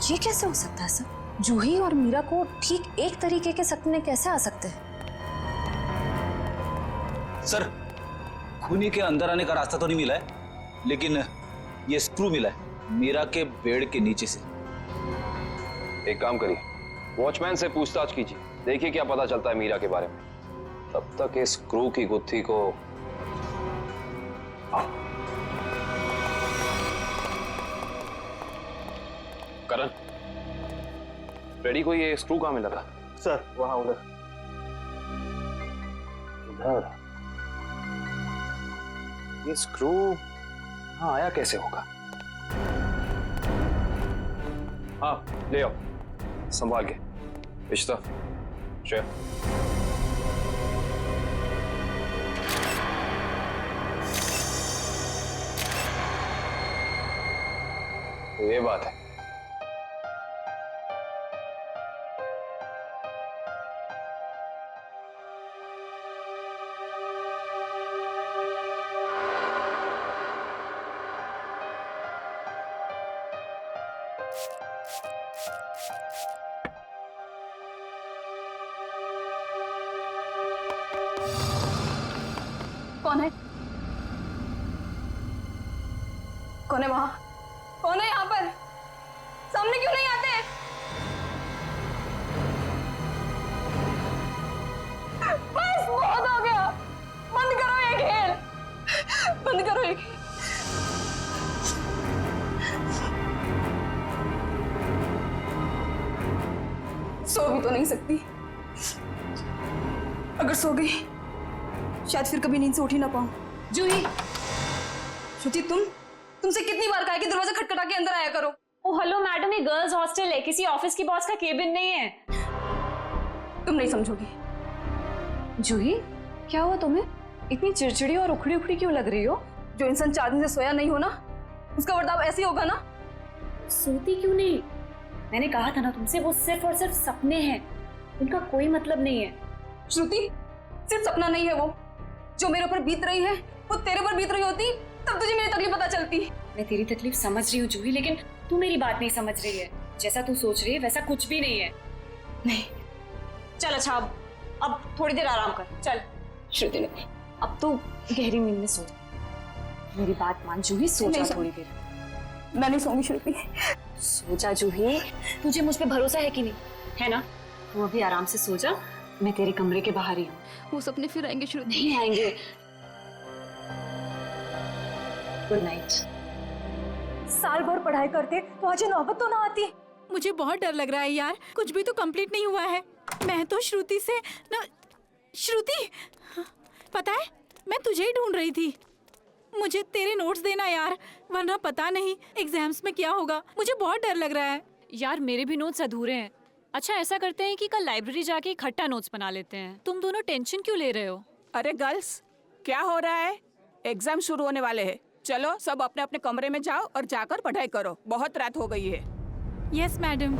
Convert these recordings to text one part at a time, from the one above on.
ये कैसे हो सकता है सर? जूही और मीरा को ठीक एक तरीके के सपने कैसे आ सकते हैं? सर, खूनी के अंदर आने का रास्ता तो नहीं मिला है, लेकिन ये स्क्रू मिला है मीरा के बेड के नीचे से। एक काम करिए, वॉचमैन से पूछताछ कीजिए, देखिए क्या पता चलता है मीरा के बारे में। तब तक इस स्क्रू की गुत्थी को करण, रेडी को ये स्क्रू कहां मिला था? सर वहां उधर। इधर? ये स्क्रू हाँ आया कैसे होगा? हाँ ले आओ, संभाल के। इश्ता, श्रेया, तो ये बात है। कौन है? कौन है वहां? कौन है यहाँ पर? सामने क्यों नहीं आते? बस बहुत हो गया, बंद करो ये खेल, बंद करो ये खेल। सो भी तो नहीं सकती, अगर सो गई शायद फिर कभी नींद से उठ ही ना पाऊं। जूही, श्रुति तुमसे कितनी बार कहा है कि दरवाजा खटखटा के अंदर आया करो। ओ हेलो मैडम, ये गर्ल्स हॉस्टल है, किसी ऑफिस की बॉस का केबिन नहीं है। तुम नहीं समझोगी। जूही, क्या हुआ तुम्हें? इतनी चिड़चिड़ी और उखड़ी उखड़ी क्यों लग रही हो? जो इंसान 4 दिन से सोया नहीं हो ना, उसका बर्ताव ऐसे ही होगा ना। सोती क्यों नहीं? मैंने कहा था ना तुमसे, वो सिर्फ और सिर्फ सपने हैं, उनका कोई मतलब नहीं है। श्रुति, सिर्फ सपना नहीं है वो, जो मेरे ऊपर बीत रही है वो तेरे पर बीत रही होती तब तुझे मेरी तकलीफ पता चलती। मैं तेरी तकलीफ समझ रही हूँ जूही, लेकिन तू मेरी बात नहीं समझ रही है। जैसा तू सोच रही है वैसा कुछ भी नहीं है। नहीं, चल अच्छा, अब थोड़ी देर आराम कर। चल श्रुति नहीं, अब तू गहरी नींद में सो जा। मेरी बात मान जूही, सो जा थोड़ी देर। मैं नहीं सोऊंगी श्रुति। सो जा जूही, तुझे मुझ पे भरोसा है कि नहीं? है ना? तू अभी आराम से सो जा, मैं तेरे कमरे के बाहर ही हूँ। वो सपने फिर आएंगे श्रुति। नहीं आएंगे। Good night. साल भर पढ़ाई करते तो आज ये नौबत तो ना आती। मुझे बहुत डर लग रहा है यार, कुछ भी तो कंप्लीट नहीं हुआ है। मैं तो श्रुति से ना, श्रुति पता है मैं तुझे ही ढूंढ रही थी। मुझे तेरे नोट्स देना यार, वरना पता नहीं एग्जाम्स में क्या होगा। मुझे बहुत डर लग रहा है यार। मेरे भी नोट्स अधूरे हैं। अच्छा ऐसा करते हैं कि कल लाइब्रेरी जाके इकट्ठा नोट्स बना लेते हैं। तुम दोनों टेंशन क्यों ले रहे हो? अरे गर्ल्स, क्या हो रहा है? एग्जाम शुरू होने वाले हैं। चलो सब अपने अपने कमरे में जाओ और जाकर पढ़ाई करो, बहुत रात हो गई है। Yes madam.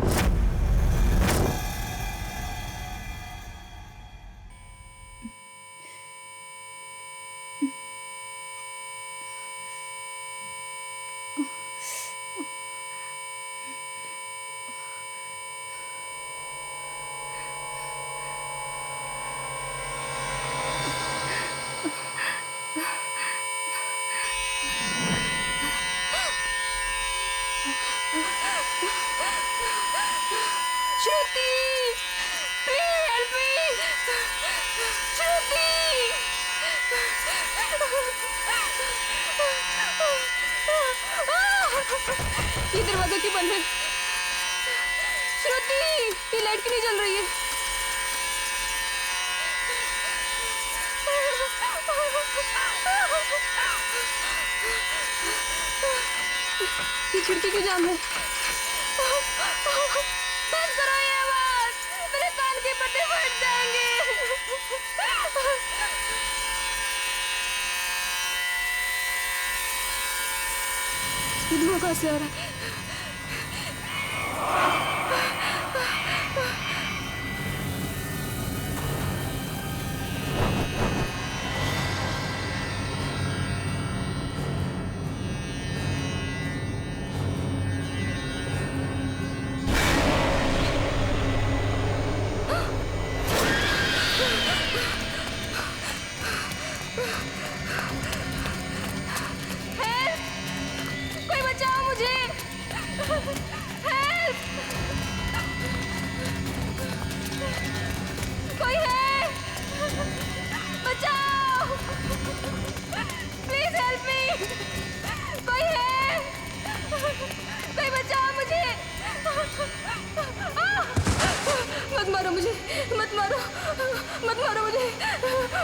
ये दरवाजा क्यों बंद है? श्रुति, ये लाइट क्यों नहीं जल रही है? ये खिड़की क्यों जाम है? बंद करो ये आवाज, मेरे कान के पट्टे फट जाएंगे। ये धुआं कहाँ से आ रहा है?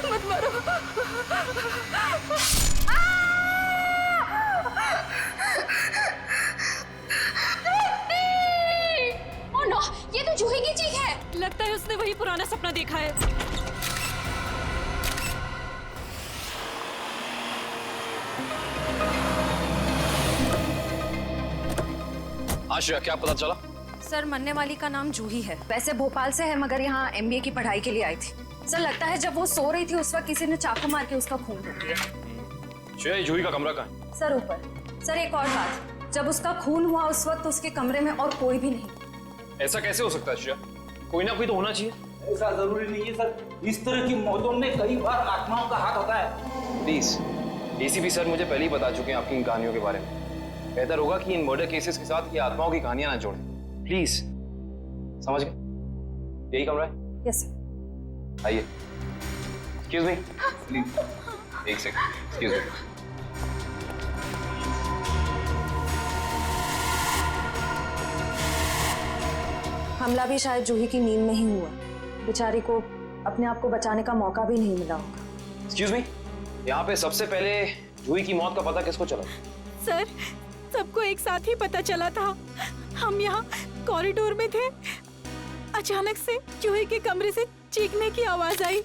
मत मारो। ओह नो, ये तो जूही की चीख है। लगता है उसने वही पुराना सपना देखा है। आश्रया, क्या पता चला? सर, मरने वाली का नाम जूही है। वैसे भोपाल से है, मगर यहाँ एमबीए की पढ़ाई के लिए आई थी। सर, लगता है जब वो सो रही थी उस वक्त किसी ने चाकू मार के उसका खून कर दिया। श्रेया, ये जूही का कमरा कहाँ है? सर, ऊपर। सर, एक और बात, जब उसका खून हुआ उस वक्त उसके कमरे में और कोई भी नहीं। ऐसा कैसे हो सकता है श्रेया? कोई ना कोई तो होना चाहिए। ऐसा जरूरी नहीं है सर, इस तरह की मौतों में कई बार आत्माओं का हाथ होता है। प्लीज, डीसीपी सर मुझे पहले ही बता चुके हैं आपकी इन कहानियों के बारे में। बेहतर होगा कि इन मर्डर केसेस के साथ ये आत्माओं की कहानियां ना जोड़ें। प्लीज, समझ गए? यही कमरा है? Yes sir. आइए। एक्सक्यूज मी, प्लीज एक सेकंड, एक्सक्यूज मी। हमला भी शायद जूही की नींद में ही हुआ। बेचारी को अपने आप को बचाने का मौका भी नहीं मिला होगा। एक्सक्यूज मी, यहाँ पे सबसे पहले जूही की मौत का पता किसको चला? सर, सबको एक साथ ही पता चला था। हम यहाँ कॉरिडोर में थे, अचानक से जूही के कमरे से चीखने की आवाज आई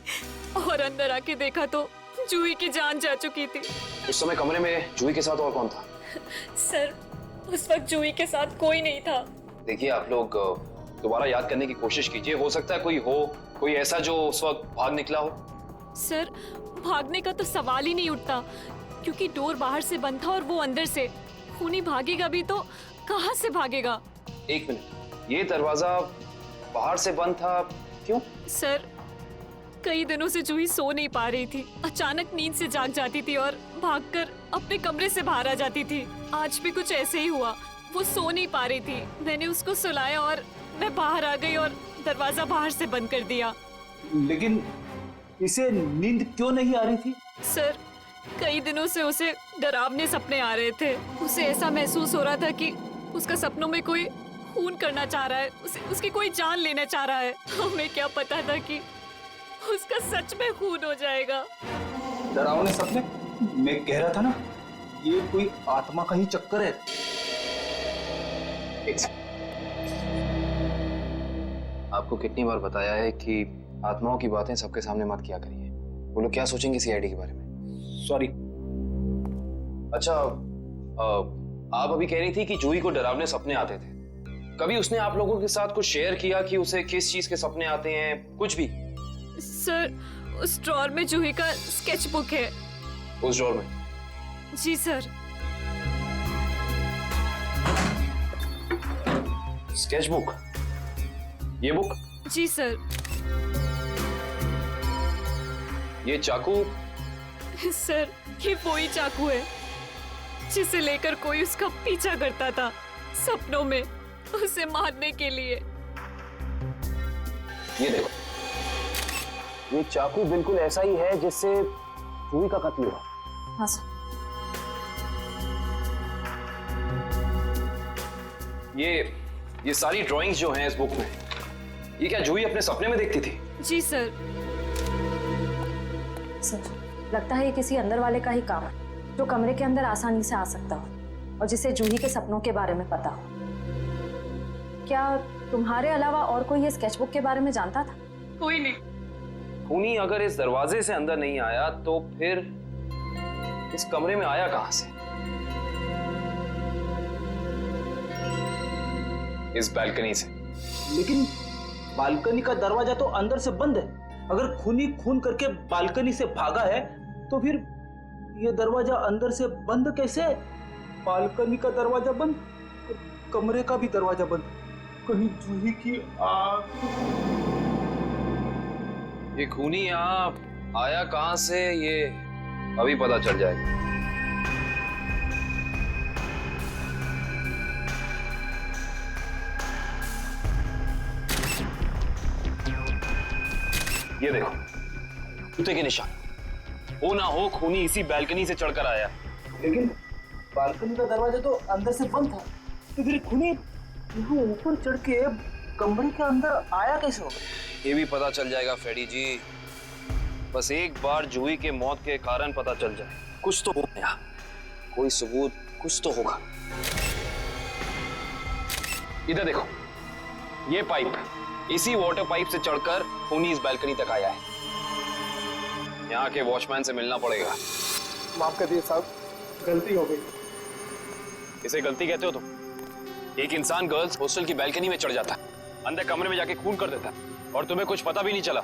और अंदर आके देखा तो जूही की जान जा चुकी थी। उस समय कमरे में जूही के साथ और कौन था? सर, उस वक्त जूही के साथ कोई नहीं था। देखिए, आप लोग दोबारा याद करने की कोशिश कीजिए। हो सकता है कोई ऐसा जो उस वक्त भाग निकला हो। सर, भागने का तो सवाल ही नहीं उठता, क्योंकि डोर बाहर से बंद था और वो अंदर से। खूनी भागेगा भी तो कहाँ से भागेगा? एक मिनट, ये दरवाजा बाहर से बंद था, क्यों? सर, कई दिनों से जूही सो नहीं पा रही थी। अचानक नींद से जाग जाती थी और भागकर अपने कमरे से बाहर आ जाती थी। आज भी कुछ ऐसे ही हुआ। वो सो नहीं पा रही थी, मैंने उसको सुलाया और मैं बाहर आ गई और दरवाजा बाहर से बंद कर दिया। लेकिन इसे नींद क्यों नहीं आ रही थी? सर, कई दिनों से उसे डरावने सपने आ रहे थे। उसे ऐसा महसूस हो रहा था कि उसका सपनों में कोई खून करना चाह रहा है, उसकी कोई जान लेना चाह रहा है। हमें क्या पता था कि उसका सच में खून हो जाएगा। डरावने सपने? मैं कह रहा था ना, ये कोई आत्मा का ही चक्कर है। आपको कितनी बार बताया है कि आत्माओं की बातें सबके सामने मत किया करिए। वो लोग क्या सोचेंगे सीआईडी के बारे में? सॉरी। अच्छा, आप अभी कह रही थी कि जूही को डरावने सपने आते थे। कभी उसने आप लोगों के साथ कुछ शेयर किया कि उसे किस चीज के सपने आते हैं? कुछ भी? सर, उस ड्रॉर में जूही का स्केच बुक है। उस ड्रॉर में? जी सर। Sketch book? ये बुक? जी सर। ये चाकू? सर, ये वही चाकू है जिसे लेकर कोई उसका पीछा करता था सपनों में, उसे मारने के लिए। ये देखो, ये चाकू बिल्कुल ऐसा ही है जिससे जूही का कत्ल हुआ। हाँ सर। ये सारी ड्राइंग्स जो हैं इस बुक में, ये क्या जूही अपने सपने में देखती थी? जी सर। सर, लगता है ये किसी अंदर वाले का ही काम है, जो कमरे के अंदर आसानी से आ सकता हो और जिसे जूही के सपनों के बारे में पता हो। क्या तुम्हारे अलावा और कोई ये स्केचबुक के बारे में जानता था? कोई नहीं। खूनी अगर इस दरवाजे से अंदर नहीं आया तो फिर इस कमरे में आया कहां से? इस बालकनी से। लेकिन बालकनी का दरवाजा तो अंदर से बंद है। अगर खूनी खून करके बालकनी से भागा है तो फिर ये दरवाजा अंदर से बंद कैसे? बालकनी का दरवाजा बंद, कमरे का भी दरवाजा बंद। कहीं जूही की आग? ये खूनी यहाँ आया कहां से, ये अभी पता चल जाएगा। ये देखो, जूते के निशान। हो ना हो खूनी इसी बालकनी से चढ़कर आया। लेकिन बालकनी का दरवाजा तो अंदर से बंद था, तो फिर खूनी यहाँ ऊपर चढ़ के कमरे के अंदर आया कैसे होगा? ये भी पता चल जाएगा फ्रेडी जी। बस एक बार जूही के मौत के कारण पता चल जाए, कुछ तो हो गया, कोई सबूत कुछ तो होगा। इधर देखो, ये पाइप इसी वाटर पाइप से चढ़कर खूनी इस बालकनी तक आया है। यहाँ के वॉचमैन से मिलना पड़ेगा। माफ कर दिए साहब, गलती हो गई। इसे गलती कहते हो तुम? एक इंसान गर्ल्स हॉस्टल की बालकनी में चढ़ जाता, अंदर कमरे में जाके खून कर देता, और तुम्हें कुछ पता भी नहीं चला।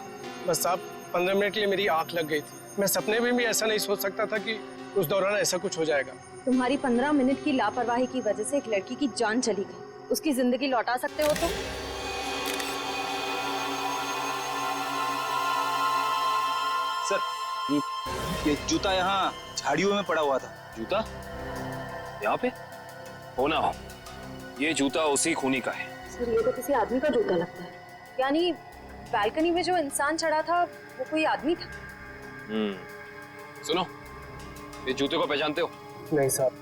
बस साहब 15 मिनट के लिए मेरी आंख लग गई थी। मैं सपने में भी ऐसा नहीं सोच सकता था कि उस दौरान ऐसा कुछ हो जाएगा। तुम्हारी 15 मिनट की लापरवाही की वजह से एक लड़की की जान चली गई, उसकी जिंदगी लौटा सकते हो तुम? सर, ये जूता यहाँ झाड़ियों में पड़ा हुआ था। जूता यहाँ पे? हो ना हो, ये जूता उसी खूनी का है। सर, ये तो किसी आदमी का जूता लगता है। यानी बालकनी में जो इंसान चढ़ा था वो कोई आदमी था? सुनो, ये जूते को पहचानते हो? नहीं साहब।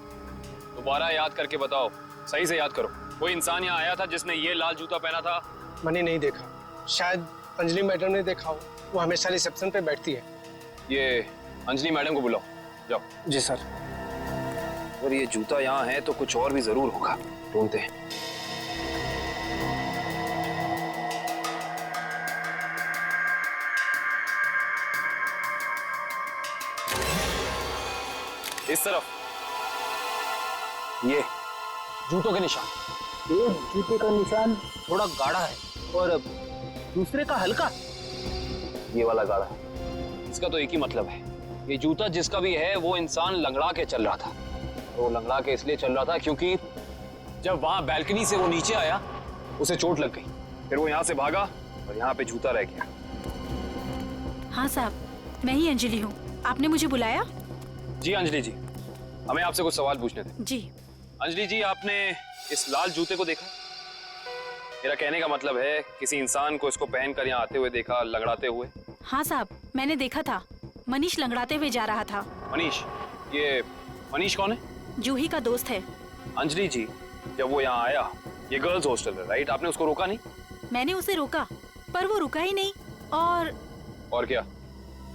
दोबारा याद करके बताओ, सही से याद करो। कोई इंसान यहाँ आया था जिसने ये लाल जूता पहना था? मैंने नहीं देखा, शायद अंजलि मैडम ने देखा हो, वो हमेशा रिसेप्शन पे बैठती है। ये अंजलि मैडम को बुलाओ, जाओ। जी सर। अगर ये जूता यहाँ है तो कुछ और भी जरूर होगा, ढूंढते हैं। इस तरफ ये जूतों के निशान। एक जूते का निशान थोड़ा गाढ़ा है और दूसरे का हल्का। ये वाला गाढ़ा है। इसका तो एक ही मतलब है, ये जूता जिसका भी है वो इंसान लंगड़ा के चल रहा था। वो लंगड़ा के इसलिए चल रहा था क्योंकि जब वहां बैल्कनी से वो नीचे आया उसे चोट लग गई, फिर वो यहाँ से भागा और यहाँ पे जूता रह गया। हाँ साहब, मैं ही अंजलि हूँ, आपने मुझे बुलाया? जी अंजलि जी, हमें आपसे कुछ सवाल पूछने थे। जी। अंजलि जी, आपने इस लाल जूते को देखा? मेरा कहने का मतलब है किसी इंसान को इसको पहनकर यहाँ आते हुए देखा, लंगड़ाते हुए? हाँ साहब, मैंने देखा था, मनीष लंगड़ाते हुए जा रहा था। मनीष? ये मनीष कौन है? जूही का दोस्त है। अंजलि जी, जब वो यहाँ आया, ये गर्ल्स हॉस्टल है राइट, आपने उसको रोका नहीं? मैंने उसे रोका पर वो रुका ही नहीं। और क्या?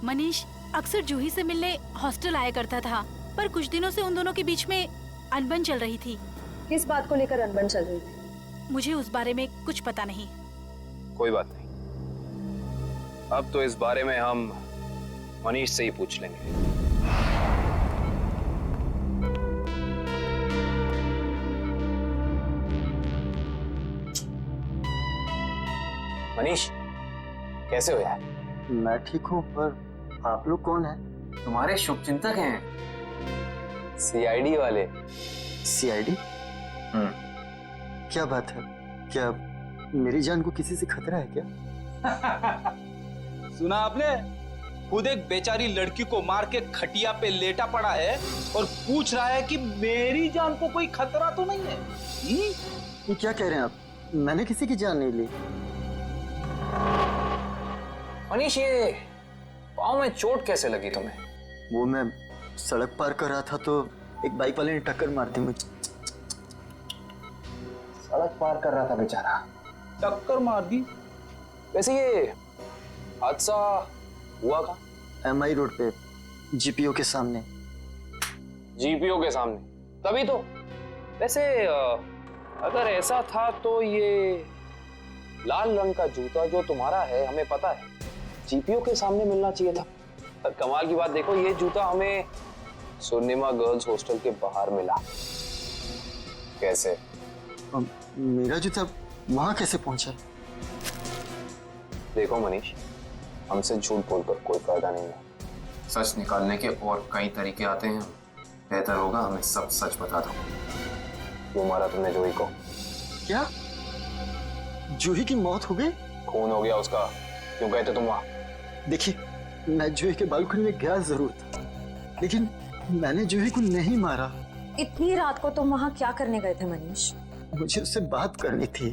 मनीष अक्सर जूही से मिलने हॉस्टल आया करता था, पर कुछ दिनों से उन दोनों के बीच में अनबन चल रही थी। किस बात को लेकर अनबन चल रही थी? मुझे उस बारे में कुछ पता नहीं। कोई बात नहीं, अब तो इस बारे में हम मनीष से ही पूछ लेंगे। मनीष, कैसे हो यार? मैं ठीक हूँ, पर आप लोग कौन हैं? तुम्हारे शुभचिंतक हैं, सीआईडी वाले। सीआईडी? क्या बात है? क्या मेरी जान को किसी से खतरा है क्या? सुना आपने? खुद एक बेचारी लड़की को मार के खटिया पे लेटा पड़ा है और पूछ रहा है कि मेरी जान को कोई खतरा तो नहीं है। ये क्या कह रहे हैं आप? मैंने किसी की जान नहीं ली। मनीष, ये पाँव में चोट कैसे लगी तुम्हें? वो मैं सड़क पार कर रहा था तो एक बाइक वाले ने टक्कर मार दी मुझे। सड़क पार कर रहा था बेचारा, टक्कर मार दी? वैसे ये हादसा हुआ कहाँ? MI रोड पे, GPO के सामने। GPO के सामने? तभी तो। वैसे अगर ऐसा था तो ये लाल रंग का जूता जो तुम्हारा है, हमें पता है GPO के सामने मिलना चाहिए था। पर कमाल की बात देखो, ये जूता हमें सुर्णिमा गर्ल्स हॉस्टल के बाहर मिला। कैसे? मेरा जूता वहां कैसे पहुंचा? देखो मनीष, हमसे झूठ बोलकर कोई फायदा नहीं है। सच निकालने के और कई तरीके आते हैं। बेहतर होगा हमें सब सच बता दो। क्यों मारा तुमने जूही को? क्या जूही की मौत हो गई? खून हो गया उसका, क्यों गए थे तुम वहां? देखिए, मैं जूही के बालकनी में गया जरूर था, लेकिन मैंने जूही को नहीं मारा। इतनी रात को तुम वहाँ क्या करने गए थे मनीष? मुझे उससे बात करनी थी।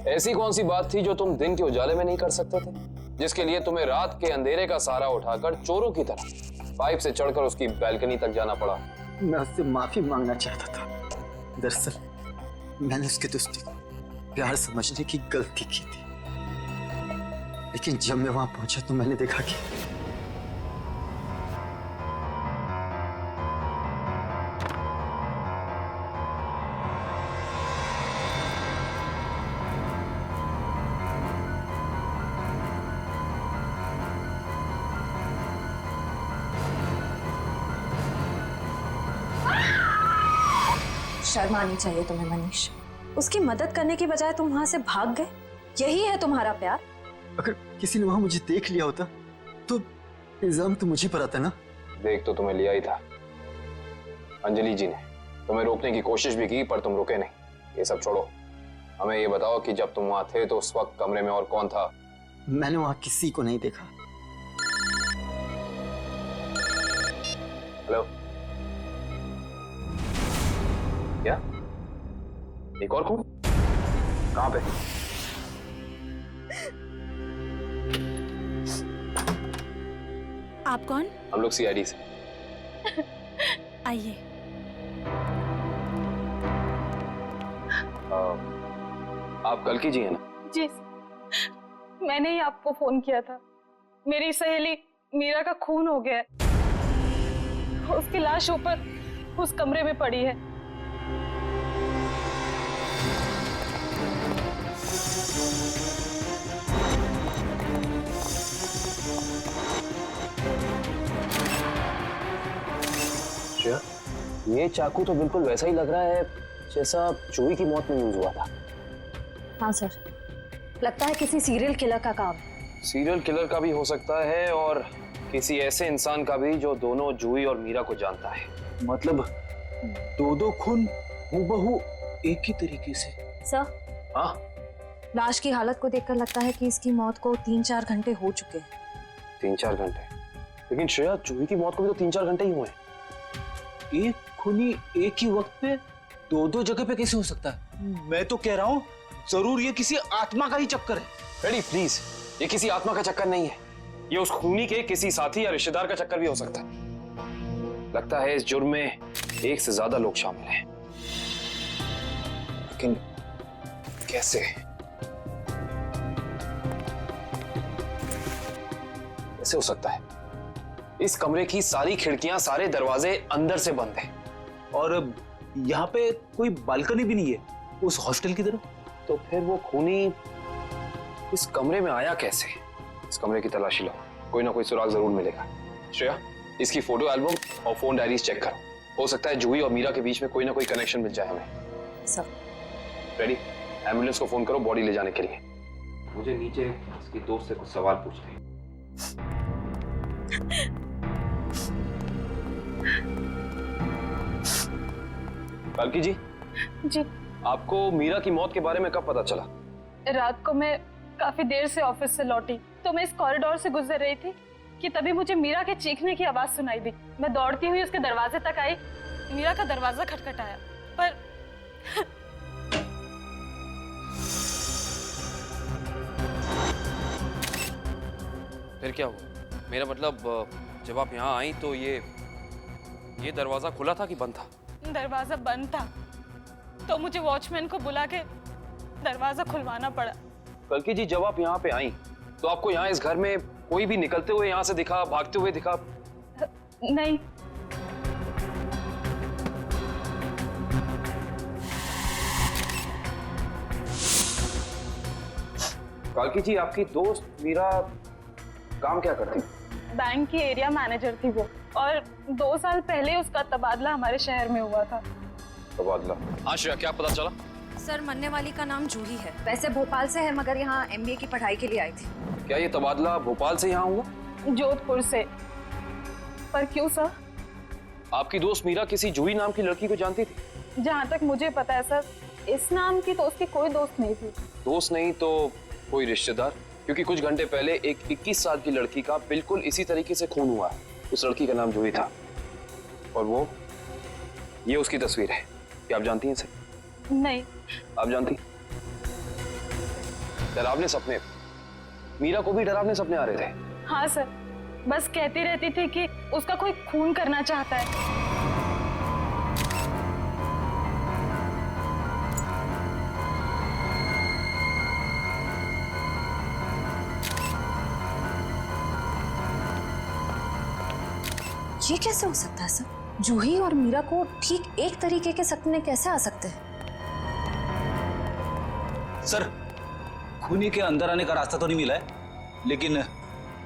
ऐसी कौन सी बात थी जो तुम दिन के उजाले में नहीं कर सकते थे, जिसके लिए तुम्हें रात के अंधेरे का सहारा उठाकर चोरों की तरह पाइप से चढ़कर उसकी बालकनी तक जाना पड़ा? मैं उससे माफी मांगना चाहता था। दरअसल मैंने उसके दोस्ती को प्यार समझने की गलती की थी। लेकिन जब मैं वहां पहुंचा तो मैंने देखा कि शर्म आनी चाहिए तुम्हें मनीष। उसकी मदद करने की बजाय तुम वहां से भाग गए। यही है तुम्हारा प्यार? अगर किसी ने वहां मुझे देख लिया होता तो इल्जाम तो मुझे पर आता ना। देख तो तुम्हें लिया ही था। अंजलि जी ने तुम्हें रोकने की कोशिश भी की पर तुम रुके नहीं। ये सब छोड़ो, हमें ये बताओ कि जब तुम वहां थे तो उस वक्त कमरे में और कौन था? मैंने वहां किसी को नहीं देखा। हेलो, क्या? एक और कौन? कहां पे? आप कौन? हम लोग सीआईडी से। आइए। आप कल की जी हैं ना? जी, मैंने ही आपको फोन किया था। मेरी सहेली मीरा का खून हो गया है। उसकी लाश ऊपर उस कमरे में पड़ी है। श्रेया, ये चाकू तो बिल्कुल वैसा ही लग रहा है जैसा जूही की मौत में यूज हुआ था। हाँ सर, लगता है किसी सीरियल किलर का काम। सीरियल किलर का भी हो सकता है और किसी ऐसे इंसान का भी जो दोनों जूही और मीरा को जानता है। मतलब दो खून हूबहू एक ही तरीके से। सर, हाँ, लाश की हालत को देखकर लगता है कि इसकी मौत को 3-4 घंटे हो चुके हैं। 3-4 घंटे? लेकिन श्रेया, जूही की मौत को भी तो 3-4 घंटे ही हुए हैं। एक खूनी एक ही वक्त पे दो जगह पे कैसे हो सकता है? मैं तो कह रहा हूँ जरूर ये किसी आत्मा का ही चक्कर है। रेडी प्लीज, ये किसी आत्मा का चक्कर नहीं है। ये उस खूनी के किसी साथी या रिश्तेदार का चक्कर भी हो सकता है। लगता है इस जुर्म में एक से ज्यादा लोग शामिल हैं। लेकिन कैसे? कैसे हो सकता है? इस कमरे की सारी खिड़कियां, सारे दरवाजे अंदर से बंद हैं। और यहाँ पे कोई बालकनी भी नहीं है उस हॉस्टल की तरफ। तो फिर वो खूनी इस कमरे में आया कैसे? इस कमरे की तलाशी लो, कोई ना कोई सुराग जरूर मिलेगा। श्रेया, इसकी फोटो एल्बम और फोन डायरीज चेक करो। हो सकता है जूही और मीरा के बीच में कोई ना कोई कनेक्शन मिल जाए हमें। Sir, ready? एम्बुलेंस को फोन करो बॉडी ले जाने के लिए। मुझे नीचे इसकी दोस्त से कुछ सवाल पूछने हैं। बाल्की जी। जी। आपको मीरा की मौत के बारे में कब पता चला? रात को मैं काफी देर से ऑफिस से लौटी तो मैं इस कॉरिडोर से गुजर रही थी कि तभी मुझे मीरा के चीखने की आवाज सुनाई दी। मैं दौड़ती हुई उसके दरवाजे तक आई। मीरा का दरवाजा खटखटाया पर फिर क्या हुआ? मेरा मतलब जब आप यहाँ आई तो ये दरवाजा खुला था कि बंद था? दरवाजा बंद था तो मुझे वॉचमैन को बुला के दरवाजा खुलवाना पड़ा। बल्कि जी, जब आप यहाँ पे आई तो आपको यहाँ इस घर में कोई भी निकलते हुए यहाँ से दिखा, भागते हुए दिखा? नहीं। कालकी जी, आपकी दोस्त मीरा काम क्या करती? बैंक की एरिया मैनेजर थी वो, और 2 साल पहले उसका तबादला हमारे शहर में हुआ था। तबादला? हाँ श्रेया, क्या पता चला? सर, मरने वाली का नाम जूही है। वैसे भोपाल से है मगर यहाँ MBA की पढ़ाई के लिए आई थी। क्या ये तबादला भोपाल से यहाँ हुआ? जोधपुर से। पर क्यों सर? आपकी दोस्त मीरा किसी जूही नाम की लड़की को जानती थी? जहाँ तक मुझे पता है सर, इस नाम की तो उसकी कोई दोस्त नहीं थी। दोस्त नहीं तो कोई रिश्तेदार? क्योंकि कुछ घंटे पहले एक 21 साल की लड़की का बिल्कुल इसी तरीके से खून हुआ है। उस लड़की का नाम जूही था और ये उसकी तस्वीर है। क्या आप जानती हैं इसे? नहीं। आप जानती? डरावने सपने, मीरा को भी डरावने सपने आ रहे थे। हाँ सर, बस कहती रहती थी कि उसका कोई खून करना चाहता है। ये कैसे हो सकता है सर? जूही और मीरा को ठीक एक तरीके के सपने कैसे आ सकते हैं? सर, खूनी के अंदर आने का रास्ता तो नहीं मिला है, लेकिन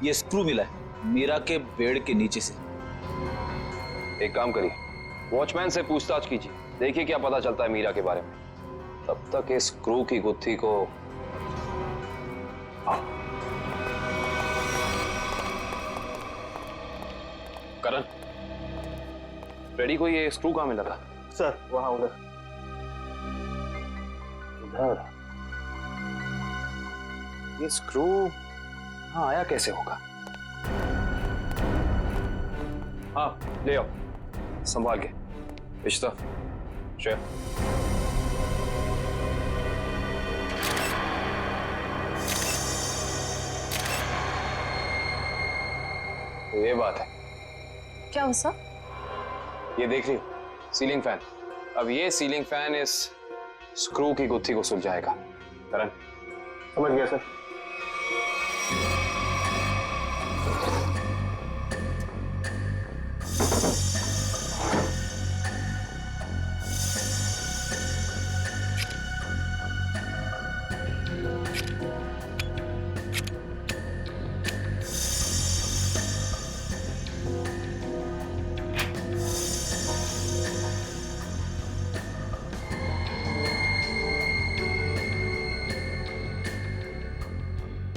ये स्क्रू मिला है मीरा के बेड के नीचे से। एक काम करिए, वॉचमैन से पूछताछ कीजिए, देखिए क्या पता चलता है मीरा के बारे में। तब तक इस स्क्रू की गुत्थी को करण, रेडी को ये स्क्रू कहाँ मिला था? सर वहां उधर। इधर? ये स्क्रू हाँ आया कैसे होगा? हाँ ले आओ, संभाल के। इश्ता, श्रेया, तो ये बात है। क्या हो सर? ये देख रही हो, सीलिंग फैन। अब ये सीलिंग फैन इस स्क्रू की गुत्थी को सुलझाएगा। करण, समझ गया सर।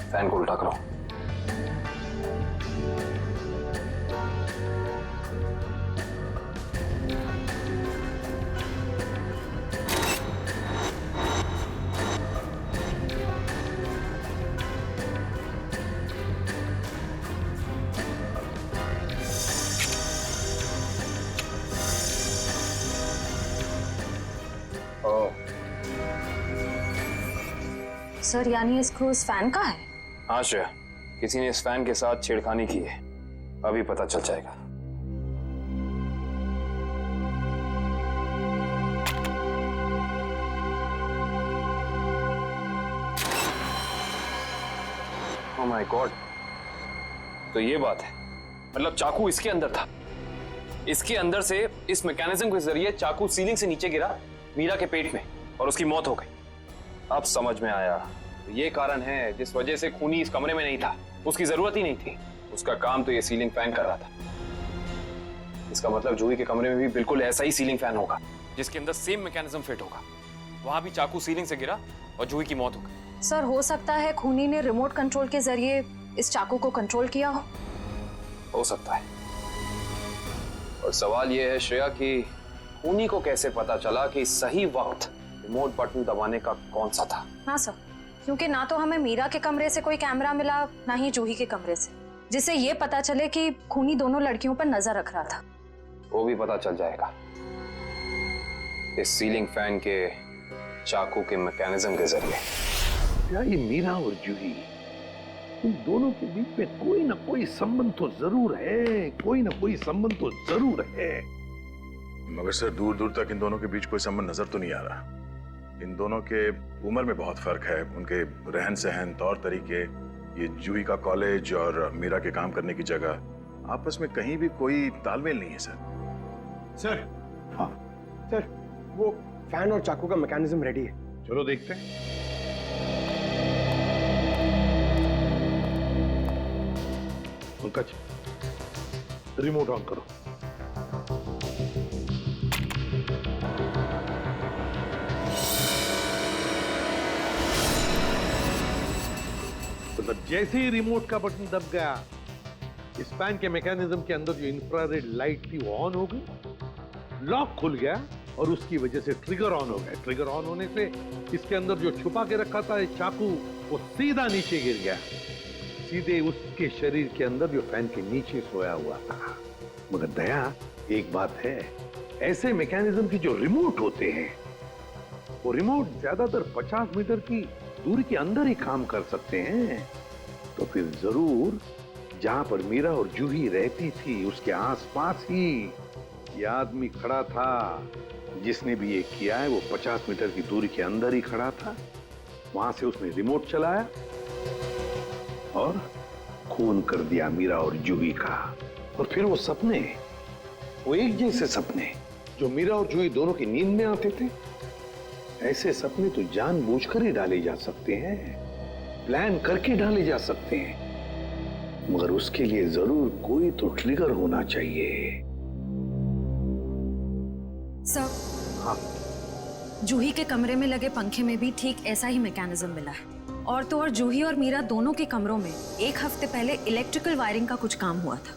फैन को उल्टा करो। सर यानी ये स्क्रू इस फैन का है? हाँ श्रेया, किसी ने इस फैन के साथ छेड़खानी की है, अभी पता चल जाएगा। ओह माय गॉड, तो ये बात है, मतलब चाकू इसके अंदर था। इसके अंदर से इस मैकेनिज्म के जरिए चाकू सीलिंग से नीचे गिरा मीरा के पेट में और उसकी मौत हो गई। अब समझ में आया, तो ये कारण है जिस वजह से खूनी इस कमरे में नहीं था। उसकी जरूरत ही नहीं थी, उसका काम तो ये सीलिंग फैन कर रहा था। इसका मतलब जूही के कमरे में भी बिल्कुल ऐसा ही सीलिंग फैन होगा जिसके अंदर सेम मैकेनिज्म फिट होगा। वहां भी चाकू सीलिंग से गिरा और जूही की मौत हो गई। सर हो सकता है खूनी ने रिमोट कंट्रोल के जरिए इस चाकू को कंट्रोल किया हो सकता है। और सवाल यह है श्रेया कि खूनी को कैसे पता चला कि सही वक्त रिमोट बटन दबाने का कौन सा था? हाँ सर, क्योंकि ना तो हमें मीरा के कमरे से कोई कैमरा मिला, ना ही जूही के कमरे से, जिससे ये पता चले कि खूनी दोनों लड़कियों पर नजर रख रहा था। वो भी पता चल जाएगा इस सीलिंग फैन के चाकू के मैकेनिज्म के जरिए। क्या ये मीरा और जूही, इन दोनों के बीच में कोई ना कोई संबंध तो जरूर है, कोई ना कोई संबंध तो जरूर है। मगर सर दूर दूर तक इन दोनों के बीच कोई संबंध नजर तो नहीं आ रहा। इन दोनों के उम्र में बहुत फर्क है, उनके रहन सहन, तौर तरीके, ये जूही का कॉलेज और मीरा के काम करने की जगह, आपस में कहीं भी कोई तालमेल नहीं है सर। हाँ सर, वो फैन और चाकू का मैकेनिज्म रेडी है। चलो देखते हैं। पंकज, रिमोट ऑन करो। मतलब जैसे ही रिमोट का बटन दब गया, इस फैन के मैकेनिज्म के अंदर जो इंफ्रारेड लाइट थी वो ऑन हो गई, लॉक खुल गया और उसकी वजह से ट्रिगर ऑन हो गया। ट्रिगर ऑन होने से इसके अंदर जो छुपा के रखा था चाकू, वो सीधा नीचे गिर गया, सीधे उसके शरीर के अंदर जो फैन के नीचे सोया हुआ था। मगर दया, एक बात है, ऐसे मैकेनिज्म की जो रिमोट होते हैं, वो रिमोट ज्यादातर 50 मीटर की दूरी के अंदर ही काम कर सकते हैं। तो फिर जरूर जहां पर मीरा और जूही रहती थी उसके आसपास ही ये आदमी खड़ा था। जिसने भी ये किया है वो 50 मीटर की दूरी के अंदर ही खड़ा था। वहां से उसने रिमोट चलाया और खून कर दिया मीरा और जूही का। और फिर वो सपने वो एक जैसे सपने जो मीरा और जूही दोनों की नींद में आते थे, ऐसे सपने तो जानबूझकर ही डाले जा सकते हैं, प्लान करके डाले जा सकते हैं, मगर उसके लिए जरूर कोई तो ट्रिगर होना चाहिए। सर, हाँ, जूही के कमरे में लगे पंखे में भी ठीक ऐसा ही मैकेनिज्म मिला है। और तो और जूही और मीरा दोनों के कमरों में एक हफ्ते पहले इलेक्ट्रिकल वायरिंग का कुछ काम हुआ था।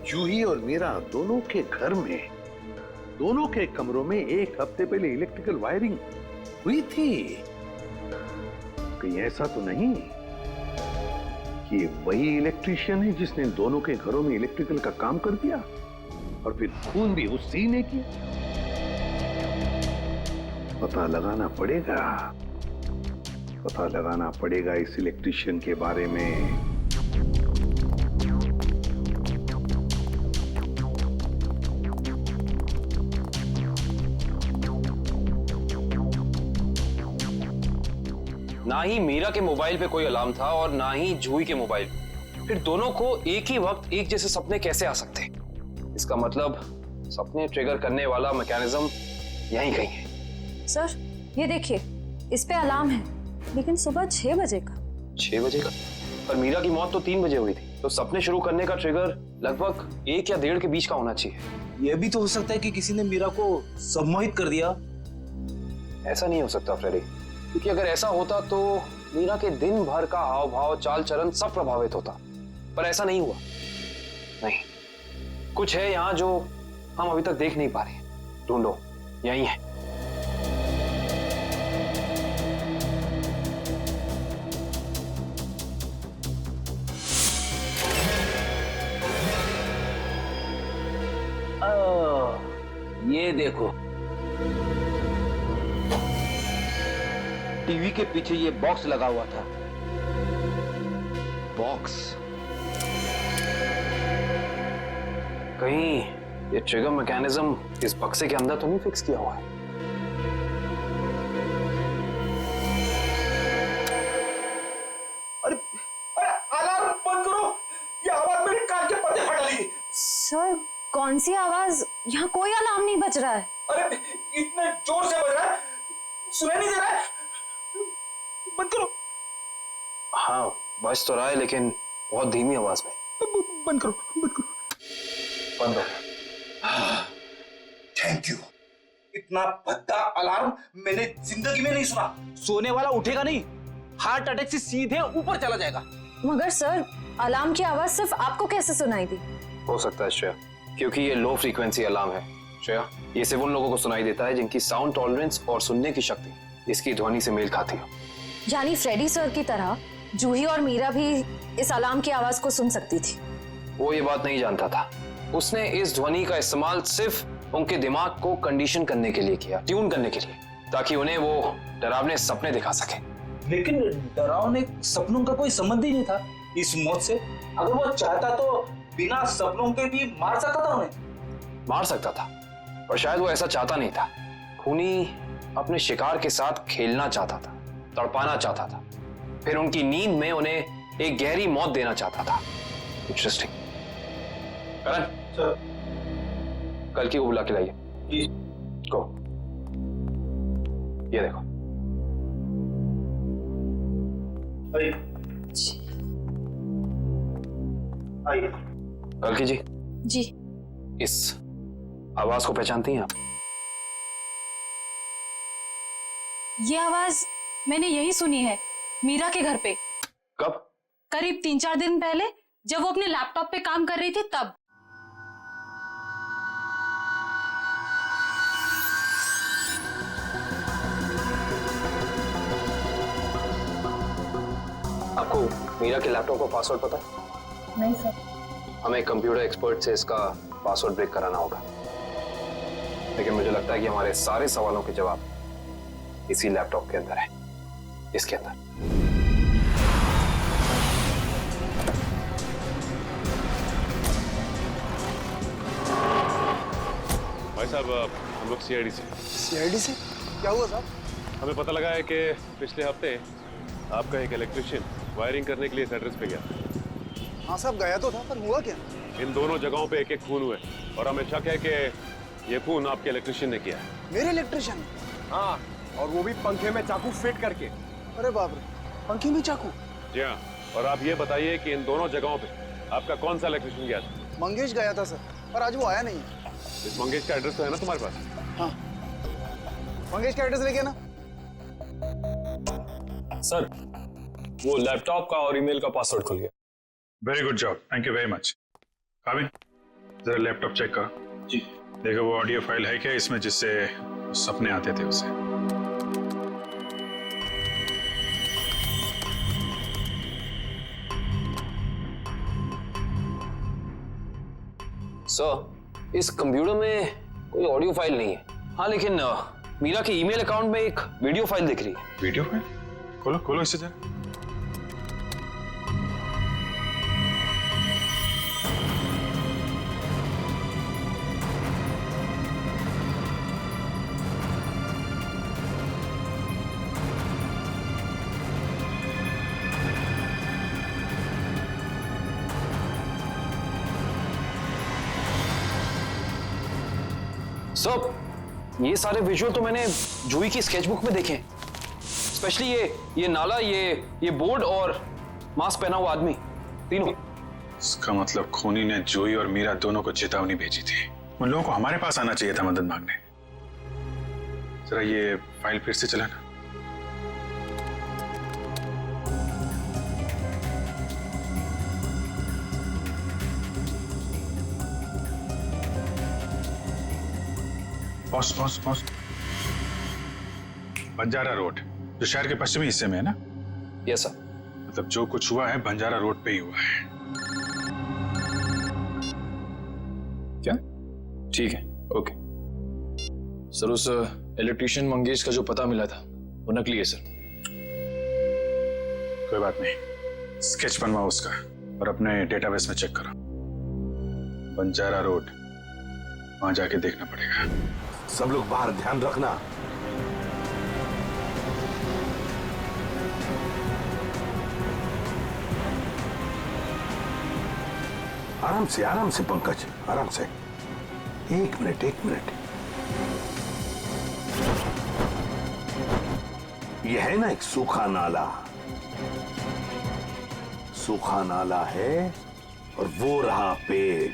जूही और मीरा दोनों के घर में, दोनों के कमरों में एक हफ्ते पहले इलेक्ट्रिकल वायरिंग हुई थी। कहीं ऐसा तो नहीं कि वही इलेक्ट्रिशियन है जिसने दोनों के घरों में इलेक्ट्रिकल का काम कर दिया और फिर खून भी उसी ने किया? पता लगाना पड़ेगा इस इलेक्ट्रिशियन के बारे में। ना ही मीरा के मोबाइल पे कोई अलार्म था और ना ही जूही के मोबाइल। फिर दोनों को एक ही वक्त एक जैसे सपने कैसे आ सकते? इसका मतलब सपने ट्रिगर करने वाला मैकेनिज्म यहीं कहीं है। सर, ये देखिए, इस पे अलार्म है, लेकिन सुबह 6 बजे का। 6 बजे का? पर मीरा की मौत तो 3 बजे हुई थी, तो सपने शुरू करने का ट्रिगर लगभग 1 या 1.5 के बीच का होना चाहिए। यह भी तो हो सकता है कि किसी ने मीरा को सम्मोहित कर दिया। ऐसा नहीं हो सकता फ्रेडी, क्योंकि अगर ऐसा होता तो मीरा के दिन भर का हाव भाव, चाल चलन सब प्रभावित होता, पर ऐसा नहीं हुआ। नहीं, कुछ है यहाँ जो हम अभी तक देख नहीं पा रहे। ढूंढो, यही है। ये देखो, टीवी के पीछे ये बॉक्स लगा हुआ था। बॉक्स? कहीं ये ट्रिगर मैकेनिज्म इस बक्से के अंदर तो नहीं फिक्स किया हुआ है? अरे अलार्म बंद करो, ये आवाज मेरे कान के पर्दे फटा ली। सर, कौन सी आवाज? यहाँ कोई अलार्म नहीं बज रहा है। अरे इतने जोर से बज रहा है, सुनाई नहीं दे रहा है। बंद करो। हाँ, बज तो रहा है, लेकिन बहुत धीमी आवाज में। बंद करो, बंद करो। बंद हो। Thank you. इतना भद्दा अलार्म मैंने जिंदगी में नहीं सुना। सोने वाला उठेगा नहीं, हार्ट अटैक से सीधे ऊपर चला जाएगा। मगर सर, अलार्म की आवाज सिर्फ आपको कैसे सुनाई दी? हो सकता है श्रेया, क्योंकि ये लो फ्रीक्वेंसी अलार्म है। श्रेया, ये सिर्फ उन लोगों को सुनाई देता है जिनकी साउंड टॉलरेंस और सुनने की शक्ति इसकी ध्वनि से मेल खाती है। यानी फ्रेडी सर की तरह जूही और मीरा भी इस अलार्म की आवाज को सुन सकती थी। वो ये बात नहीं जानता था। उसने इस ध्वनि का इस्तेमाल सिर्फ उनके दिमाग को कंडीशन करने के लिए किया, ट्यून करने के लिए, ताकि उन्हें वो डरावने सपने दिखा सके। लेकिन डरावने सपनों का कोई संबंध ही नहीं था इस मौत से। अगर वो चाहता तो बिना सपनों के भी मार सकता था उन्हें। मार सकता था, पर शायद वो ऐसा चाहता नहीं था। खूनी अपने शिकार के साथ खेलना चाहता था, तड़पाना चाहता था, फिर उनकी नींद में उन्हें एक गहरी मौत देना चाहता था। इंटरेस्टिंग। करण सर, कल की को बुला के लाइए। जी। को ये देखो। आइए। कल की जी। जी। इस आवाज को पहचानती हैं आप? ये आवाज मैंने यही सुनी है, मीरा के घर पे। कब? करीब 3-4 दिन पहले, जब वो अपने लैपटॉप पे काम कर रही थी तब। आपको मीरा के लैपटॉप का पासवर्ड पता है? नहीं सर। हमें कंप्यूटर एक्सपर्ट से इसका पासवर्ड ब्रेक कराना होगा, लेकिन मुझे लगता है कि हमारे सारे सवालों के जवाब इसी लैपटॉप के अंदर है, इसके अंदर। भाई साहब, हम लोग सीआईडी से। सीआईडी से? क्या हुआ साहब? हमें पता लगा है कि पिछले हफ्ते आपका एक इलेक्ट्रिशियन वायरिंग करने के लिए इस एड्रेस पे गया। हाँ साहब, गया तो था, पर हुआ क्या? इन दोनों जगहों पे एक एक खून हुए और हमें शक है कि ये खून आपके इलेक्ट्रिशियन ने किया है। मेरे इलेक्ट्रिशियन? हाँ, और वो भी पंखे में चाकू फिट करके। अरे बाप रे, पंखे में चाकू? जी हाँ, और आप ये बताइए कि इन दोनों जगहों पे आपका कौन सा इलेक्ट्रिशियन गया था? मंगेश गया था सर, पर आज वो आया नहीं है। इस मंगेश का एड्रेस तो है ना तुम्हारे पास? हाँ, मंगेश का एड्रेस लेके ना। सर, वो लैपटॉप का और ईमेल का पासवर्ड खुल गया। Very good job, thank you very much. काबिन, जरा लैपटॉप चेक करो। जी। देखो वो ऑडियो फाइल है क्या इसमें, जिससे सपने आते थे उसे? सर, इस कंप्यूटर में कोई ऑडियो फाइल नहीं है। हाँ, लेकिन मीरा के ईमेल अकाउंट में एक वीडियो फाइल दिख रही है। Video file? खोलो खोलो इसे जरा। सर, ये सारे विजुअल तो मैंने जूही की स्केचबुक में देखे, स्पेशली ये नाला, ये बोर्ड और मास्क पहना हुआ आदमी, तीनों। इसका मतलब खूनी ने जूही और मीरा दोनों को चेतावनी भेजी थी। उन लोगों को हमारे पास आना चाहिए था मदद मांगने। जरा ये फाइल फिर से चलाना। Boss boss boss, Banjara road जो शहर के पश्चिमी हिस्से में है ना? Yes sir. मतलब जो कुछ हुआ है बंजारा रोड पे ही हुआ है। क्या? ठीक है, ओके। सर, उस इलेक्ट्रिशियन मंगेश का जो पता मिला था वो नकली है सर। कोई बात नहीं, स्केच बनवाओ उसका और अपने डेटाबेस में चेक करो। बंजारा रोड, वहां जाके देखना पड़ेगा। सब लोग बाहर ध्यान रखना। आराम से पंकज, आराम से। एक मिनट एक मिनट। यह है ना एक सूखा नाला, सूखा नाला है और वो रहा पेड़।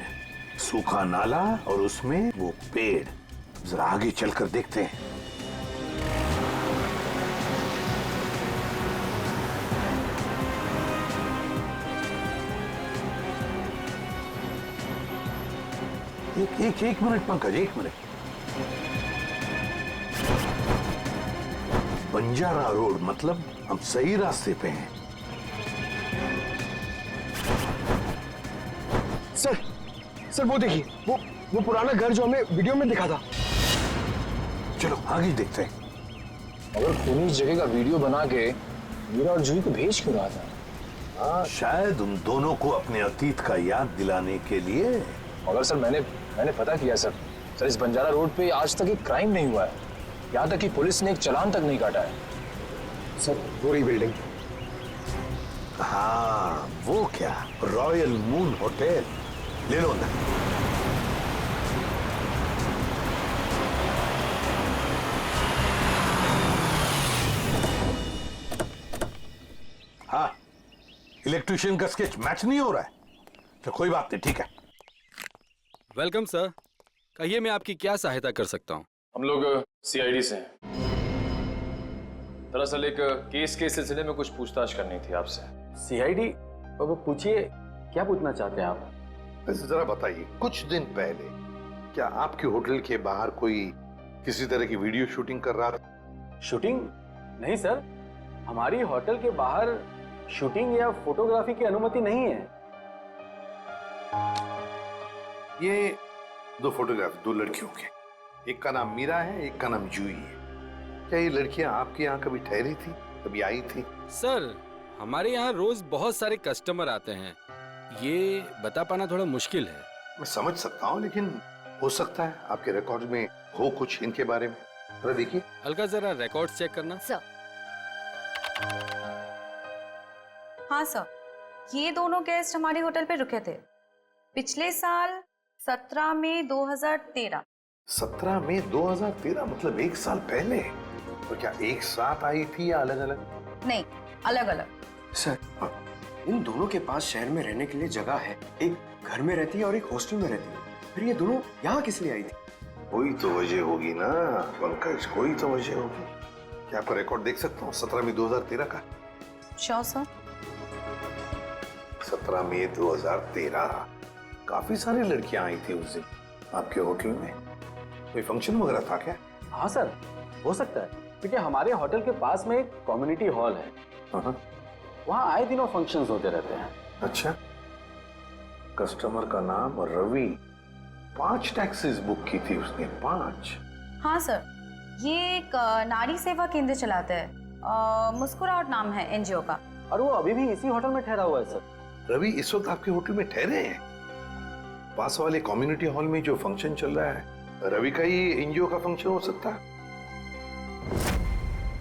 सूखा नाला और उसमें वो पेड़। जरा आगे चलकर देखते हैं। एक मिनट पंकज, एक मिनट। बंजारा रोड मतलब हम सही रास्ते पे हैं। सर वो देखिए, वो पुराना घर जो हमें वीडियो में दिखा था। चलो आगे देखते हैं। अगर खूनी इस जगह का वीडियो बना के मीरा और जूही को भेज क्यों रहा था? हाँ, शायद उन दोनों को अपने अतीत का याद दिलाने के लिए। मगर सर, मैंने पता किया सर, इस बंजारा रोड पे आज तक एक क्राइम नहीं हुआ है। यहाँ तक कि पुलिस ने एक चालान तक नहीं काटा है। सर, वो रही बिल्डिंग। हाँ, वो क्या, रॉयल मून होटल। ले लो अंदर। हाँ, इलेक्ट्रिशियन का स्केच मैच नहीं हो रहा है तो कोई बात नहीं, ठीक है। वेलकम सर, कहिए मैं आपकी क्या सहायता कर सकता हूँ? हम लोग सीआईडी से हैं। दरअसल एक केस के सिलसिले में कुछ पूछताछ करनी थी आपसे। सीआईडी? बाबू पूछिए, क्या पूछना चाहते हैं आप? वैसे जरा बताइए, कुछ दिन पहले क्या आपके होटल के बाहर कोई किसी तरह की वीडियो शूटिंग कर रहा था? शूटिंग? नहीं सर, हमारी होटल के बाहर शूटिंग या फोटोग्राफी की अनुमति नहीं है। ये दो फोटोग्राफ दो लड़कियों के, एक का नाम मीरा है, एक का नाम जूही है। क्या ये लड़कियां आपके यहाँ कभी ठहरी थी, कभी आई थी? सर, हमारे यहाँ रोज बहुत सारे कस्टमर आते हैं, ये बता पाना थोड़ा मुश्किल है। मैं समझ सकता हूँ, लेकिन हो सकता है आपके रिकॉर्ड में हो कुछ इनके बारे में। जरा देखिए। अलका, जरा रिकॉर्ड्स चेक करना। सर। हाँ सर, ये दोनों गेस्ट हमारे होटल पे रुके थे पिछले साल 17 मई 2013। 17 मई 2013 मतलब 1 साल पहले। तो क्या एक साथ आई थी या अलग अलग? नहीं, अलग अलग। सर, इन दोनों के पास शहर में रहने के लिए जगह है। एक घर में रहती है और एक हॉस्टल में रहती है। फिर ये दोनों यहाँ किस लिए आई थी? कोई तो वजह होगी ना पंकज, कोई तो वजह होगी। क्या आपका रिकॉर्ड देख सकता हूँ 17 मई 2013 का? Sure sir. 17 मई 2013 काफी सारी लड़कियां आई थी उस दिन आपके होटल में। कोई फंक्शन वगैरह था क्या? हाँ सर, हो सकता है, क्योंकि हमारे होटल के पास में एक कम्युनिटी हॉल है। वहाँ आए दिनों फंक्शंस होते रहते हैं। अच्छा, कस्टमर का नाम रवि, 5 टैक्सीज बुक की थी उसने, 5। हाँ सर, ये एक नारी सेवा केंद्र चलाते हैं, मुस्कुराहट नाम है एनजीओ का। और वो अभी भी इसी होटल में ठहरा हुआ है सर। रवि इस वक्त आपके होटल में ठहरे हैं? पास वाले कम्युनिटी हॉल में जो फंक्शन चल रहा है, रवि का ही एनजीओ का फंक्शन हो सकता है।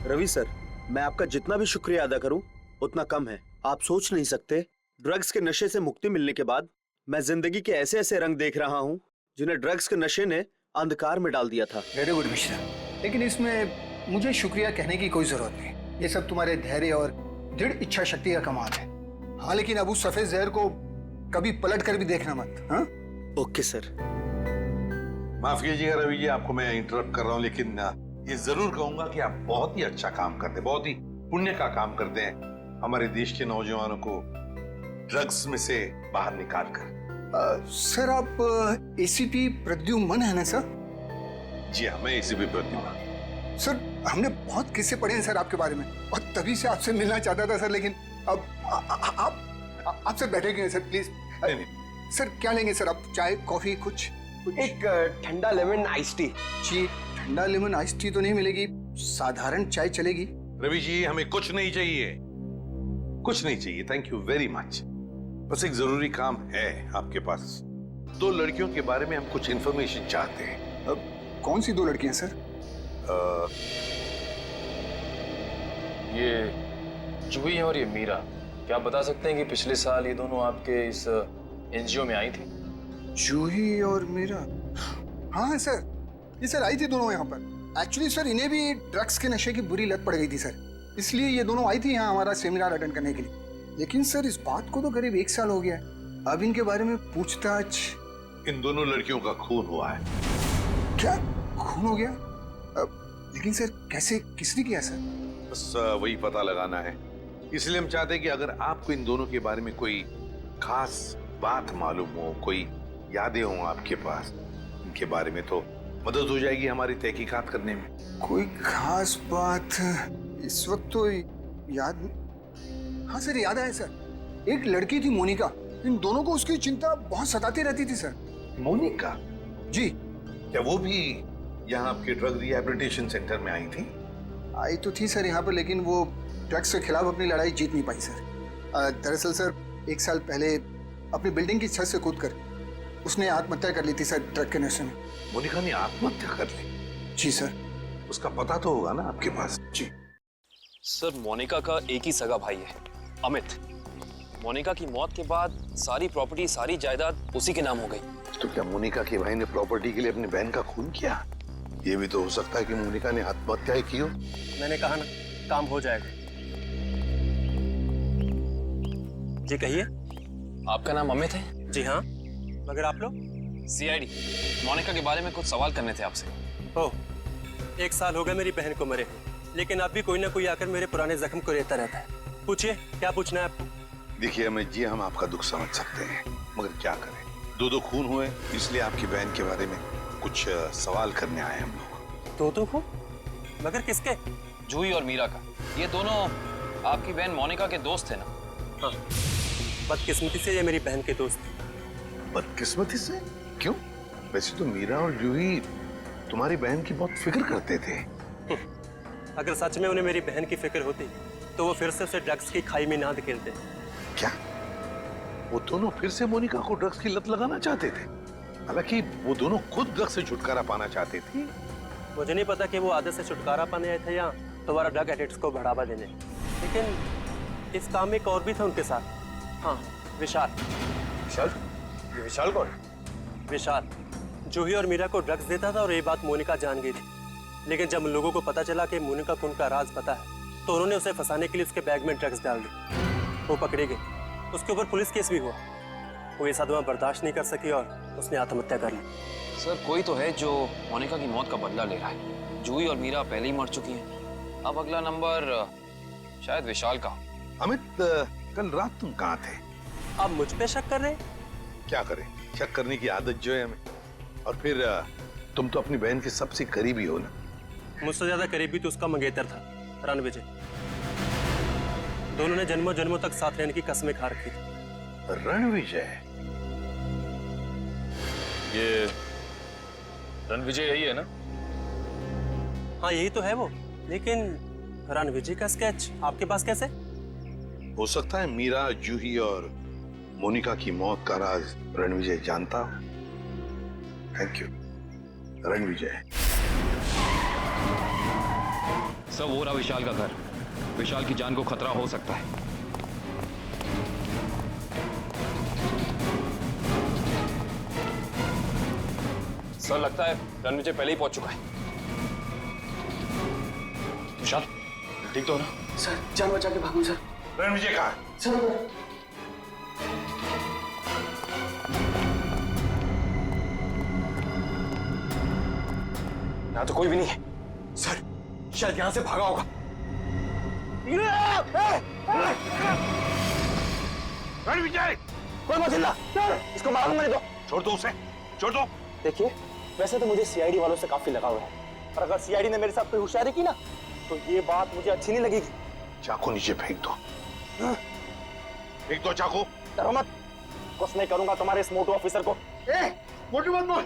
रवि सर, मैं आपका जितना भी शुक्रिया अदा करूं उतना कम है। आप सोच नहीं सकते, ड्रग्स के नशे से मुक्ति मिलने के बाद मैं जिंदगी के ऐसे ऐसे रंग देख रहा हूं जिन्हें ड्रग्स के नशे ने अंधकार में डाल दिया था। वेरी गुड मिश्रा, लेकिन इसमें मुझे शुक्रिया कहने की कोई जरूरत नहीं। ये सब तुम्हारे धैर्य और दृढ़ इच्छा शक्ति का कमाल है। हाँ, लेकिन अब उस सफेद जहर को कभी पलट कर भी देखना मत। हाँ, ओके सर। माफ कीजिएगा रवि जी, आपको मैं इंटरप्ट कर रहा हूँ, लेकिन ये जरूर कहूंगा कि आप बहुत ही अच्छा काम करते हैं, बहुत ही पुण्य का काम करते हैं हमारे देश के नौजवानों को ड्रग्स में से बाहर निकाल कर। सर, आप एसीपी प्रद्युमन है ना सर? जी हाँ, मैं एसीपी प्रद्युमन। सर, हमने बहुत किस्से पढ़े हैं सर आपके बारे में, और तभी से आपसे मिलना चाहता था सर, लेकिन अब आप सर बैठेंगे सर प्लीज? सर क्या लेंगे सर आप? चाय, कॉफी, कुछ? एक ठंडा लेमन आइस टी। जी, ठंडा लेमन आइस टी तो नहीं मिलेगी, साधारण चाय चलेगी। रवि जी, हमें कुछ नहीं चाहिए, कुछ नहीं चाहिए, थैंक यू वेरी मच। बस एक जरूरी काम है आपके पास। 2 लड़कियों के बारे में हम कुछ इंफॉर्मेशन चाहते हैं। अब कौन सी 2 लड़कियां सर? ये जूही और ये मीरा, क्या आप बता सकते हैं कि पिछले साल ये दोनों आपके इस एनजीओ में आई थी? जूही और मीरा? हाँ सर, ये सर आई थी दोनों यहाँ पर। एक्चुअली सर, इन्हें भी ड्रग्स के नशे की बुरी लत पड़ गई थी सर, इसलिए ये दोनों आई थी यहाँ हमारा सेमिनार अटेंड करने के लिए। लेकिन सर, इस बात को तो करीब 1 साल हो गया है। अब इनके बारे में पूछताछ। इन दोनों लड़कियों का खून हुआ है। क्या खून हो गया? लेकिन सर कैसे, किसने किया सर? बस वही पता लगाना है, इसलिए हम चाहते हैं कि अगर आपको इन दोनों के बारे में कोई खास बात मालूम हो, कोई यादें हो आपके पास इनके बारे में, तो मदद हो जाएगी हमारी तहकीकात करने में। कोई खास बात इस वक्त तो याद। हाँ सर, याद आया सर, एक लड़की थी मोनिका, इन दोनों को उसकी चिंता बहुत सताती रहती थी सर। मोनिका? जी। क्या वो भी यहाँ आपके ड्रग रिहैबिलिटेशन सेंटर में आई थी? आई तो थी सर यहाँ पर, लेकिन वो ड्रग्स के खिलाफ अपनी लड़ाई जीत नहीं पाई सर। दरअसल सर, 1 साल पहले अपनी बिल्डिंग की छत से कूदकर उसने आत्महत्या कर ली थी सर, ड्रग के नशे में। मोनिका ने आत्महत्या कर ली? जी सर। उसका पता तो होगा ना आपके पास? जी सर, मोनिका का एक ही सगा भाई है, अमित। मोनिका की मौत के बाद सारी प्रॉपर्टी, सारी जायदाद उसी के नाम हो गई। तो क्या मोनिका के भाई ने प्रॉपर्टी के लिए अपनी बहन का खून किया? ये भी तो हो सकता है कि मोनिका ने आत्महत्या की हो। मैंने कहा ना, काम हो जाएगा। जी कहिए। आपका नाम अमित है? जी हाँ, मगर आप लोग? सीआईडी। मोनिका के बारे में कुछ सवाल करने थे आपसे। ओह, 1 साल हो गए मेरी बहन को मरे, लेकिन अब भी कोई ना कोई आकर मेरे पुराने जख्म को रहता रहता है। पूछिए, क्या पूछना है आपको? देखिए अमित जी, हम आपका दुख समझ सकते हैं, मगर क्या करें, 2 खून हुए, इसलिए आपकी बहन के बारे में कुछ सवाल करने आए हम लोग। 2 खून? मगर किसके? जूही और मीरा का। ये दोनों आपकी बहन मोनिका के दोस्त थे ना? हाँ, बदकिस्मती से ये मेरी बहन के दोस्त थे। बदकिस्मती से? क्यों? वैसे तो मीरा और जूही तुम्हारी बहन की बहुत फिक्र करते थे। अगर सच में उन्हें मेरी बहन की फिक्र होती तो वो फिर से उसे ड्रग्स की खाई में ना धकेलते। क्या वो दोनों फिर से मोनिका को ड्रग्स की लत लगाना चाहते थे? हालांकि वो दोनों खुद ड्रग्स से छुटकारा पाना चाहते थे। मुझे नहीं पता कि वो आदत से छुटकारा पाने आए थे या दोबारा ड्रग एडिक्ट्स को बढ़ावा देने, लेकिन इस काम में एक और भी था उनके साथ। हाँ, विशाल। विशाल? ये विशाल कौन? विशाल जूही और मीरा को ड्रग्स देता था और ये बात मोनिका जान गई थी। लेकिन जब लोगों को पता चला कि मोनिका को उनका राज पता है तो उन्होंने उसे फंसाने के लिए उसके बैग में ड्रग्स डाल दी। वो पकड़ी गई, उसके ऊपर पुलिस केस भी हुआ। वो ये सदमा बर्दाश्त नहीं कर सकी और उसने आत्महत्या कर ली। सर कोई तो है जो मोनिका की मौत का बदला ले रहा है। जूही और मीरा पहले ही मर चुकी हैं। अब अगला नंबर शायद विशाल का। अमित, कल रात तुम कहाँ थे? आप मुझ पे शक कर रहे हैं? क्या करें, शक करने की आदत जो है हमें। और फिर तुम तो अपनी बहन के सबसे करीबी हो ना। मुझसे ज्यादा करीबी तो उसका मंगेतर था, रणविजय। दोनों ने जन्मों जन्मों तक साथ रहने की कस्में खा रखी थी। रणविजय? ये रणविजय यही है ना? हाँ यही तो है वो। लेकिन रणविजय का स्केच आपके पास कैसे? हो सकता है मीरा, जूही और मोनिका की मौत का राज रणविजय जानता हो। Thank you Ranvijay. सब हो रहा विशाल का घर। विशाल की जान को खतरा हो सकता है। सर लगता है रणविजय पहले ही पहुंच चुका है। विशाल ठीक तो हो ना? सर जान बचा के भागो सर। रणविजय कहाँ है? सर यहाँ तो कोई भी नहीं है। सर शायद यहाँ से भागा होगा। रणविजय! कोई मत हिलना, इसको मारूंगा नहीं तो। छोड़ दो उसे, छोड़ दो। देखिए वैसे तो मुझे सीआईडी वालों से काफी लगाव है, पर अगर सीआईडी ने मेरे साथ कोई होशियारी की ना तो ये बात मुझे अच्छी नहीं लगेगी। चाकू नीचे फेंक दो। फेंक दो चाकू। डरो मत, कुछ नहीं करूंगा तुम्हारे इस मोटू ऑफिसर को। मोटू मत बोल,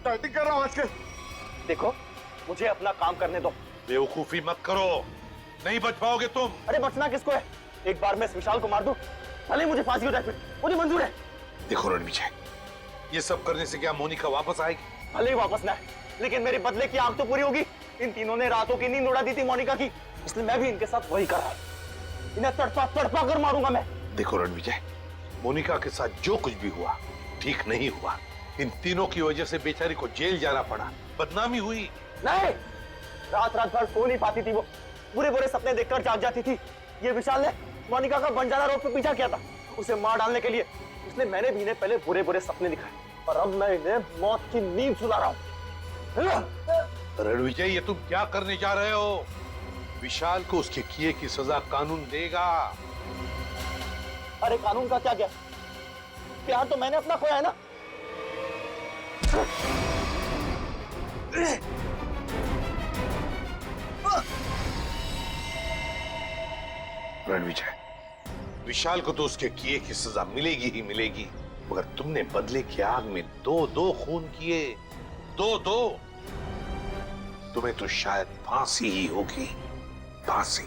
टाइटिंग कर रहा हूं आजकल। देखो मुझे अपना काम करने दो। बेवकूफी मत करो, नहीं बच पाओगे तुम। अरे बचना किसको है, एक बार मैं इस विशाल को मार दूं, भले मुझे फांसी हो जाए, फिर मुझे मंजूर है। देखो रणविजय, ये सब करने से क्या मोनिका वापस आएगी? भले ही वापस ना आए, लेकिन मेरी बदले की आग तो पूरी होगी। इन तीनों ने रातों की नींद उड़ा दी थी मोनिका की, इसलिए मैं भी इनके साथ वही कर रहा हूं। इन्हें तड़पा तड़पा कर मारूंगा मैं। देखो रणविजय, मोनिका के साथ जो कुछ भी हुआ ठीक नहीं हुआ। इन तीनों की वजह से बेचारी को जेल जाना पड़ा, बदनामी हुई। नहीं, रात रात भर सो नहीं पाती थी वो, बुरे बुरे सपने देखकर जाग जाती थी। ये विशाल ने मोनिका का बंजारा रोड पे पीछा किया था उसे मार डालने के लिए, इसलिए मैंने भी इन्हें पहले बुरे बुरे सपने दिखाए और अब मैं इन्हें मौत की नींद सुला रहा हूं। रणविजय, ये तुम क्या करने जा रहे हो? विशाल को उसके किए की सजा कानून देगा। अरे कानून का क्या गया, प्यार तो मैंने अपना खोया है ना। रणविजय, विशाल को तो उसके किए की सजा मिलेगी ही मिलेगी, मगर तुमने बदले की आग में दो खून किए, दो। तुम्हें तो शायद फांसी ही होगी, फांसी।